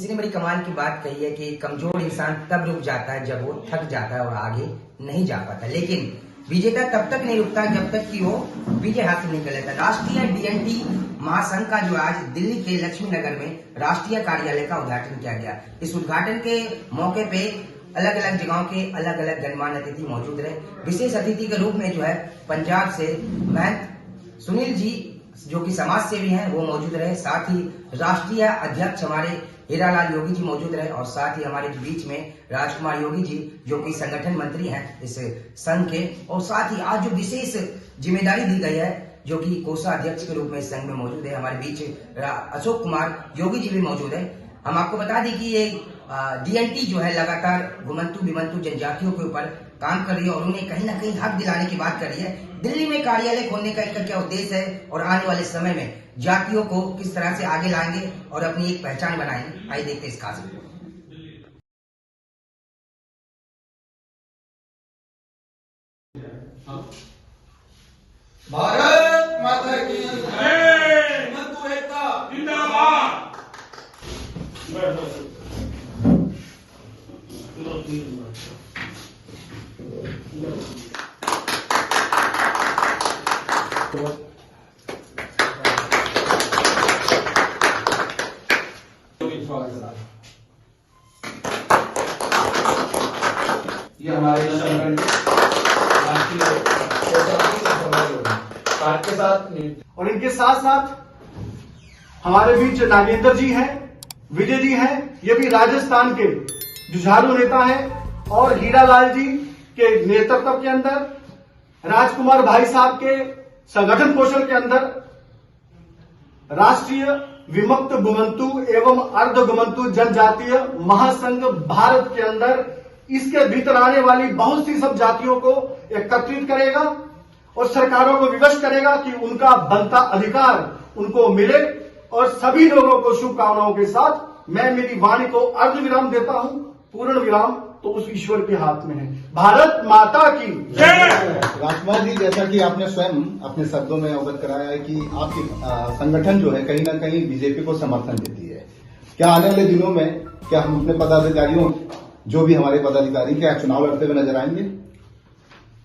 किसी ने बड़ी कमाल की बात कही है कि कमजोर इंसान तब रुक जाता है जब वो थक जाता है और आगे नहीं जा पाता, लेकिन विजेता तब तक नहीं रुकता जब तक कि वो विजय हासिल नहीं कर लेता। राष्ट्रीय डीएनटी महासंघ का जो आज दिल्ली के लक्ष्मी नगर में राष्ट्रीय कार्यालय का उद्घाटन किया गया। इस उद्घाटन के मौके पे अलग अलग जगहों के अलग अलग गणमान्य अतिथि मौजूद रहे। विशेष अतिथि के रूप में जो है पंजाब से महंत सुनील जी जो कि समाज सेवी हैं वो मौजूद रहे। साथ ही राष्ट्रीय अध्यक्ष हमारे हीरालाल योगी जी मौजूद रहे और साथ ही हमारे बीच में राजकुमार योगी जी जो कि संगठन मंत्री हैं इस संघ के, और साथ ही आज जो विशेष जिम्मेदारी दी गई है जो कि कोषाध्यक्ष के रूप में इस संघ में मौजूद है हमारे बीच अशोक कुमार योगी जी भी मौजूद है। हम आपको बता दें कि ये डीएनटी जो है लगातार घुमंतु विमंतु जनजातियों के ऊपर काम कर रही है और उन्हें कहीं ना कहीं हक दिलाने की बात कर रही है। दिल्ली में कार्यालय खोलने का इसका क्या उद्देश्य है और आने वाले समय में जातियों को किस तरह से आगे लाएंगे और अपनी एक पहचान बनाएंगे, आइए देखते हैं इस खास में। भारत माता की जय। हिंदू एकता जिंदाबाद। ये हमारे के साथ और इनके साथ साथ हमारे बीच नागेंद्र जी हैं, विजय जी हैं, ये भी राजस्थान के जुझारू नेता हैं और हीरालाल जी के नेतृत्व के अंदर राजकुमार भाई साहब के संगठन पोषण के अंदर राष्ट्रीय विमुक्त गुमंतु एवं अर्ध गुमंतु जनजातीय महासंघ भारत के अंदर इसके भीतर आने वाली बहुत सी सब जातियों को एकत्रित करेगा और सरकारों को विवश करेगा कि उनका बनता अधिकार उनको मिले। और सभी लोगों को शुभकामनाओं के साथ मैं मेरी वाणी को अर्ध विराम देता हूं। पूर्ण विराम तो उस ईश्वर के हाथ में है। भारत माता की जय। राजकुमार जी, जैसा कि आपने स्वयं अपने शब्दों में अवगत कराया है कि आपकी संगठन जो है कहीं ना कहीं बीजेपी को समर्थन देती है, क्या आने वाले दिनों में क्या हम अपने पदाधिकारियों जो भी हमारे पदाधिकारी क्या चुनाव लड़ते हुए नजर आएंगे?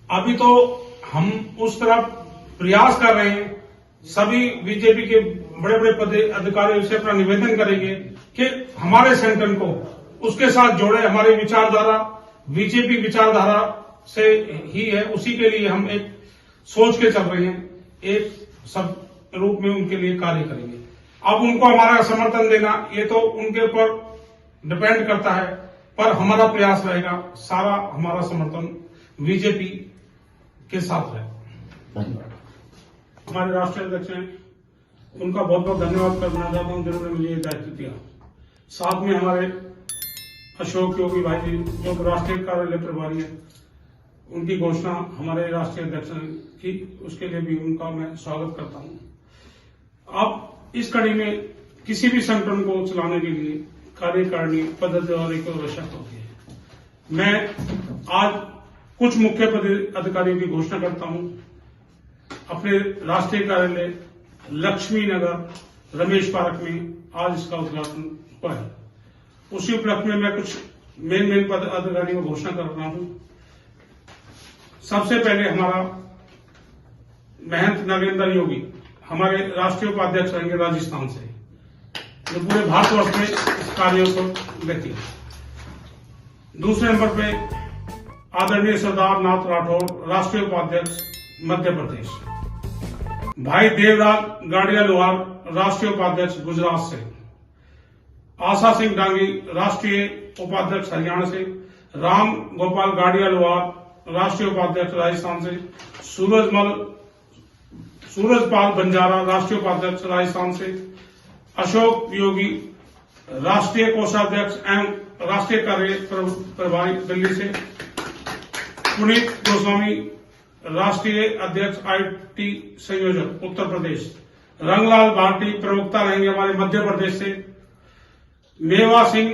अभी तो हम उस तरफ प्रयास कर रहे हैं। सभी बीजेपी के बड़े बड़े अधिकारियों से अपना निवेदन करेंगे कि हमारे संगठन को उसके साथ जोड़े। हमारी विचारधारा बीजेपी विचारधारा से ही है, उसी के लिए हम एक सोच के चल रहे हैं, एक सब रूप में उनके लिए कार्य करेंगे। अब उनको हमारा समर्थन देना ये तो उनके ऊपर डिपेंड करता है, पर हमारा प्रयास रहेगा सारा हमारा समर्थन बीजेपी के साथ रहे। हमारे राष्ट्रीय अध्यक्ष हैं, उनका बहुत बहुत धन्यवाद करना चाहता हूं जिन्होंने मुझे ये दायित्व दिया। साथ में हमारे अशोक योगी भाई जी जो राष्ट्रीय कार्यालय प्रभारी है, उनकी घोषणा हमारे राष्ट्रीय अध्यक्ष ने की, उसके लिए भी उनका मैं स्वागत करता हूं। अब इस कड़ी में किसी भी संगठन को चलाने के लिए कार्यकारिणी पद्धति और एक आवश्यकता होती है। मैं आज कुछ मुख्य अधिकारियों की घोषणा करता हूं। अपने राष्ट्रीय कार्यालय लक्ष्मी नगर रमेश पार्क में आज इसका उद्घाटन हुआ है। उसी उपलक्ष्य में मैं कुछ मेन पद अधिकारियों की घोषणा कर रहा हूं। सबसे पहले हमारा महंत नागेंद्र योगी हमारे राष्ट्रीय उपाध्यक्ष रहेंगे राजस्थान से, जो पूरे भारतवर्ष में इस कार्यों को लेती है। दूसरे नंबर पे आदरणीय सरदार नाथ राठौर राष्ट्रीय उपाध्यक्ष मध्य प्रदेश। भाई देवराज गाड़िया लोहार राष्ट्रीय उपाध्यक्ष गुजरात से। आशा सिंह डांगी राष्ट्रीय उपाध्यक्ष हरियाणा से। राम गोपाल गाड़िया लोहार राष्ट्रीय उपाध्यक्ष राजस्थान से। सूरजपाल बंजारा राष्ट्रीय उपाध्यक्ष राजस्थान से। अशोक योगी राष्ट्रीय कोषाध्यक्ष एवं राष्ट्रीय कार्य प्रभारी दिल्ली से। पुनीत गोस्वामी राष्ट्रीय अध्यक्ष आईटी संयोजक उत्तर प्रदेश। रंगलाल भारती प्रवक्ता रहेंगे हमारे मध्य प्रदेश से। मेवा सिंह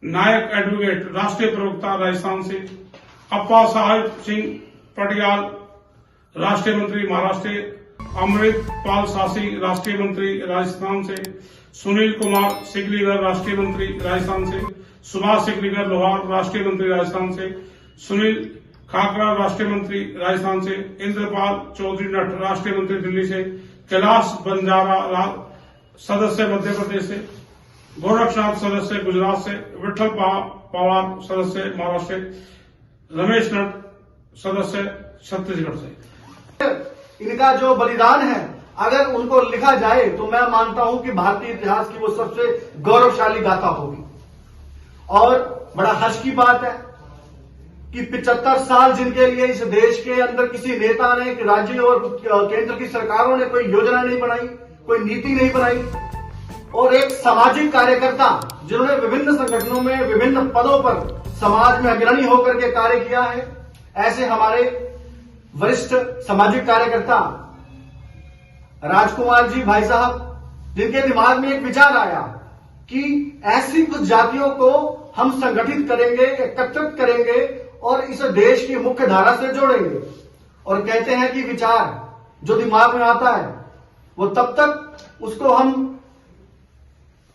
नायक एडवोकेट राष्ट्रीय प्रवक्ता राजस्थान से। अप्पा साहिब सिंह पटियाल राष्ट्रीय मंत्री महाराष्ट्र। अमृत पाल सासी राष्ट्रीय मंत्री राजस्थान से। सुनील कुमार सिकलीगर राष्ट्रीय मंत्री राजस्थान से, सुभाष सिकलीगर लोहार राष्ट्रीय मंत्री राजस्थान से, सुनील खाकरा राष्ट्रीय मंत्री राजस्थान से, इंद्रपाल चौधरी नट राष्ट्रीय मंत्री दिल्ली से, कैलाश बंजारा सदस्य मध्य प्रदेश से, गोरखनाथ सदस्य गुजरात से, विठल पवार सदस्य महाराष्ट्र से, रमेश नट सदस्य छत्तीसगढ़ से। इनका जो बलिदान है अगर उनको लिखा जाए तो मैं मानता हूं कि भारतीय इतिहास की वो सबसे गौरवशाली गाथा होगी। और बड़ा हर्ष की बात है कि 75 साल जिनके लिए इस देश के अंदर किसी नेता ने, राज्य और केंद्र की सरकारों ने कोई योजना नहीं बनाई, कोई नीति नहीं बनाई, और एक सामाजिक कार्यकर्ता जिन्होंने विभिन्न संगठनों में विभिन्न पदों पर समाज में अग्रणी होकर के कार्य किया है, ऐसे हमारे वरिष्ठ सामाजिक कार्यकर्ता राजकुमार जी भाई साहब, जिनके दिमाग में एक विचार आया कि ऐसी कुछ जातियों को हम संगठित करेंगे, एकत्रित करेंगे और इस देश की मुख्य धारा से जोड़ेंगे। और कहते हैं कि विचार जो दिमाग में आता है वो तब तक उसको हम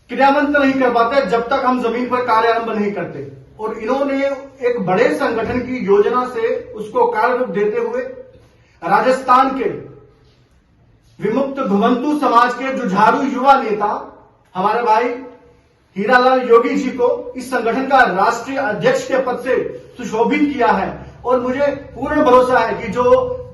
क्रियान्वित नहीं कर पाते जब तक हम जमीन पर कार्यारंभ नहीं करते। और इन्होंने एक बड़े संगठन की योजना से उसको कार्य रूप देते हुए राजस्थान के विमुक्त घुमंतू समाज के जुझारू युवा नेता हमारे भाई हीरालाल योगी जी को इस संगठन का राष्ट्रीय अध्यक्ष के पद से सुशोभित किया है। और मुझे पूर्ण भरोसा है कि जो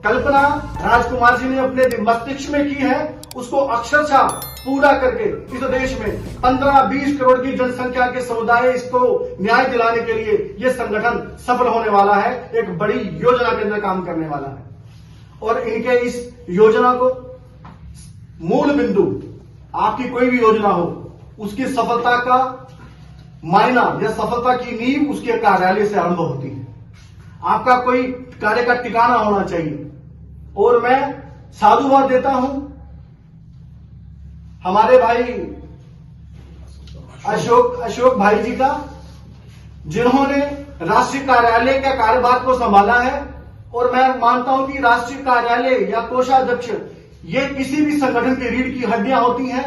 कल्पना राजकुमार जी ने अपने मस्तिष्क में की है उसको अक्षरशः पूरा करके इस देश में 15-20 करोड़ की जनसंख्या के समुदाय इसको न्याय दिलाने के लिए यह संगठन सफल होने वाला है, एक बड़ी योजना के अंदर काम करने वाला है। और इनके इस योजना को मूल बिंदु, आपकी कोई भी योजना हो उसकी सफलता का मायना या सफलता की नींव उसके कार्यालय से आरंभ होती है। आपका कोई कार्य का ठिकाना होना चाहिए। और मैं साधुवाद देता हूं हमारे भाई अशोक भाई जी का, जिन्होंने राष्ट्रीय कार्यालय का कार्यभार को संभाला है। और मैं मानता हूं कि राष्ट्रीय कार्यालय या कोषाध्यक्ष ये किसी भी संगठन की रीढ़ की हड्डियां होती हैं।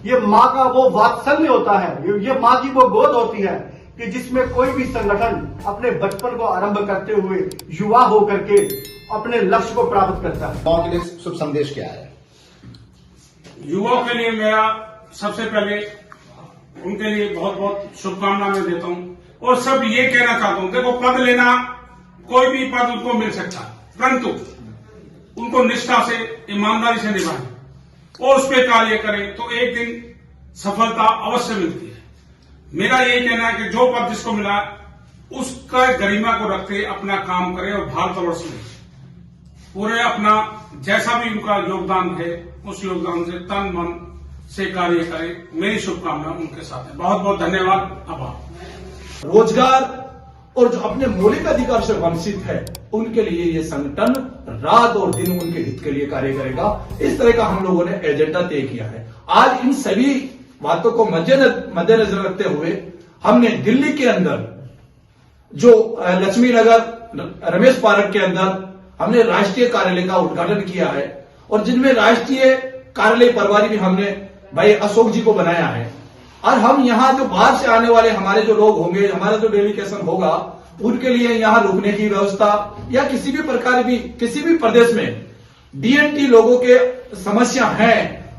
ये मां का वो वात्सल्य होता है, ये मां की वो गोद होती है कि जिसमें कोई भी संगठन अपने बचपन को आरंभ करते हुए युवा होकर के अपने लक्ष्य को प्राप्त करता है। युवाओं के लिए शुभ संदेश क्या है? युवाओं के लिए मेरा सबसे पहले उनके लिए बहुत बहुत शुभकामनाएं मैं देता हूं। और सब ये कहना चाहता हूं, देखो पद लेना, कोई भी पद उनको मिल सकता है, परंतु उनको निष्ठा से, ईमानदारी से निभाएं और उस पर कार्य करें तो एक दिन सफलता अवश्य मिलती है। मेरा यही कहना है कि जो पद जिसको मिला उसका गरिमा को रखते अपना काम करें और भारतवर्ष में पूरे अपना जैसा भी उनका योगदान है उस योगदान से तन मन से कार्य करें। मेरी शुभकामना उनके साथ है। बहुत बहुत धन्यवाद। आभार। रोजगार और जो अपने मौलिक अधिकार से वंचित है उनके लिए ये संगठन रात और दिन उनके हित के लिए कार्य करेगा। इस तरह का हम लोगों ने एजेंडा तय किया है। आज इन सभी बातों को मद्देनजर रखते हुए हमने दिल्ली के अंदर जो लक्ष्मी नगर रमेश पार्क के अंदर हमने राष्ट्रीय कार्यालय का उद्घाटन किया है और जिनमें राष्ट्रीय कार्यालय प्रभारी भी हमने भाई अशोक जी को बनाया है। और हम यहाँ जो बाहर से आने वाले हमारे जो लोग होंगे, हमारा जो डेलीगेशन होगा, उनके लिए यहाँ रुकने की व्यवस्था या किसी भी प्रकार की किसी भी प्रदेश में डीएनटी लोगों के समस्या है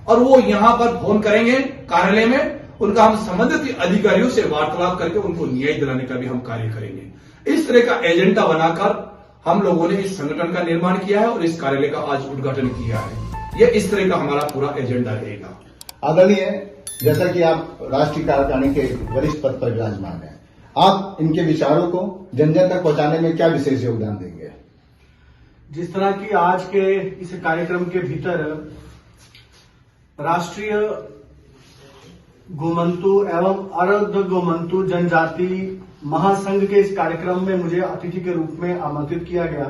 और वो यहाँ पर फोन करेंगे कार्यालय में, उनका हम संबंधित अधिकारियों से वार्तालाप करके उनको न्याय दिलाने का भी हम कार्य करेंगे। इस तरह का एजेंडा बनाकर हम लोगों ने इस संगठन का निर्माण किया है और इस कार्यालय का आज उद्घाटन किया है। यह इस तरह का हमारा पूरा एजेंडा रहेगा। आदरणीय, जैसा कि आप राष्ट्रीय कार्यकारिणी के वरिष्ठ पद पर विराजमान हैं, आप इनके विचारों को जन जन तक पहुंचाने में क्या विशेष योगदान देंगे? जिस तरह की आज के इस कार्यक्रम के भीतर राष्ट्रीय गोमंतु एवं अर्ध गोमंतु जनजाति महासंघ के इस कार्यक्रम में मुझे अतिथि के रूप में आमंत्रित किया गया,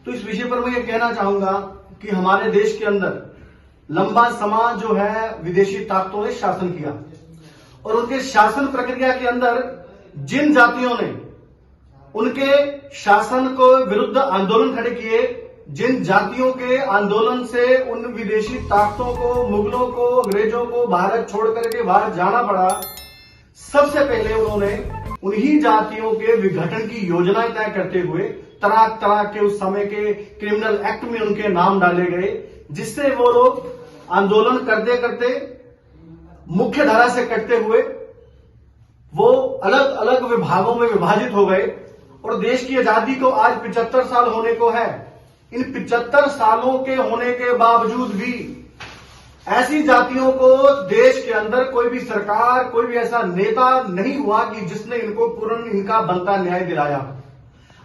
तो इस विषय पर मैं ये कहना चाहूंगा कि हमारे देश के अंदर लंबा समय जो है विदेशी ताकतों ने शासन किया और उनके शासन प्रक्रिया के अंदर जिन जातियों ने उनके शासन को विरुद्ध आंदोलन खड़े किए जिन जातियों के आंदोलन से उन विदेशी ताकतों को, मुगलों को, अंग्रेजों को भारत छोड़ करके बाहर जाना पड़ा, सबसे पहले उन्होंने उन्हीं जातियों के विघटन की योजनाएं तय करते हुए तरह तरह के उस समय के क्रिमिनल एक्ट में उनके नाम डाले गए, जिससे वो लोग आंदोलन करते करते मुख्य धारा से कटते हुए वो अलग अलग विभागों में विभाजित हो गए। और देश की आजादी को आज 75 साल होने को है। इन 75 सालों के होने के बावजूद भी ऐसी जातियों को देश के अंदर कोई भी सरकार, कोई भी ऐसा नेता नहीं हुआ कि जिसने इनको पूर्ण इनका बनता न्याय दिलाया।